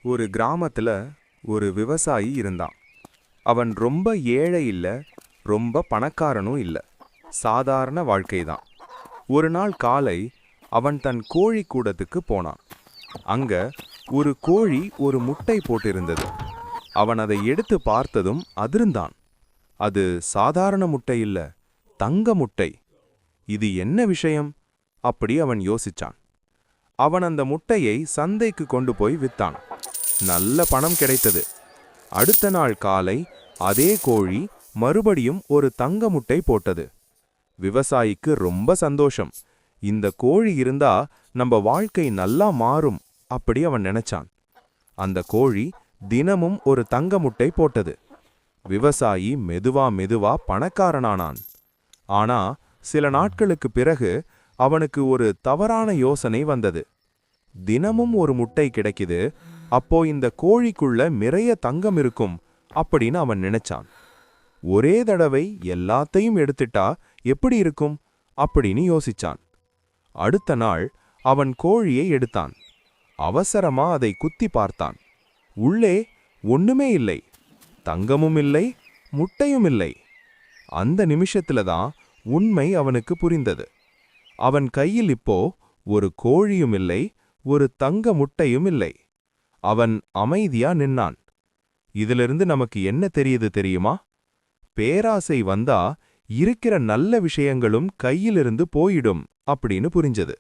ஒரு கிராமத்துல ஒரு விவசாயி இருந்தான். அவன் ரொம்ப ஏழை இல்ல, ரொம்ப பணக்காரனும் இல்ல. சாதாரண வாழ்க்கைதான். ஒரு நாள் காலை அவன் தன் கோழி கூடத்துக்கு போனான். அங்க ஒரு கோழி ஒரு முட்டை போட்டிருந்தது. அவன் அதை எடுத்து பார்த்ததும் அதிர்ந்தான். அது சாதாரண முட்டை இல்ல, தங்க முட்டை. இது என்ன விஷயம்? அப்படி அவன் யோசிச்சான். அவன் அந்த முட்டையை சந்தைக்கு கொண்டு போய் வித்தான். நல்ல பணம் கிடைத்தது. அடுத்த நாள் காலை அதே கோழி மறுபடியும் ஒரு தங்க முட்டை போட்டது. விவசாயிக்கு ரொம்ப சந்தோஷம். இந்த கோழி இருந்தா நம்ம வாழ்க்கை நல்லா மாறும் அப்படி அவன் நினைச்சான். அந்த கோழி தினமும் ஒரு தங்க முட்டை போட்டது. விவசாயி மெதுவா மெதுவா பணக்காரனானான். ஆனா சில நாட்களுக்கு பிறகு அவனுக்கு ஒரு தவறான யோசனை வந்தது. தினமும் ஒரு முட்டை கிடைக்குது, அப்போ இந்த கோழிக்குள்ள நிறைய தங்கம் இருக்கும் அப்படின்னு அவன் நினைச்சான். ஒரே தடவை எல்லாத்தையும் எடுத்துட்டா எப்படி இருக்கும் அப்படின்னு யோசிச்சான். அடுத்த நாள் அவன் கோழியை எடுத்தான். அவசரமா அதை குத்தி பார்த்தான். உள்ளே ஒண்ணுமே இல்லை. தங்கமும் இல்லை, முட்டையும் இல்லை. அந்த நிமிஷத்துல தான் உண்மை அவனுக்கு புரிந்தது. அவன் கையில் இப்போ ஒரு கோழியும் இல்லை, ஒரு தங்க முட்டையும் இல்லை. அவன் அமைதியா நின்னான். இதிலிருந்து நமக்கு என்ன தெரியுது தெரியுமா? பேராசை வந்தா இருக்கிற நல்ல விஷயங்களும் கையிலிருந்து போயிடும் அப்படின்னு புரிஞ்சது.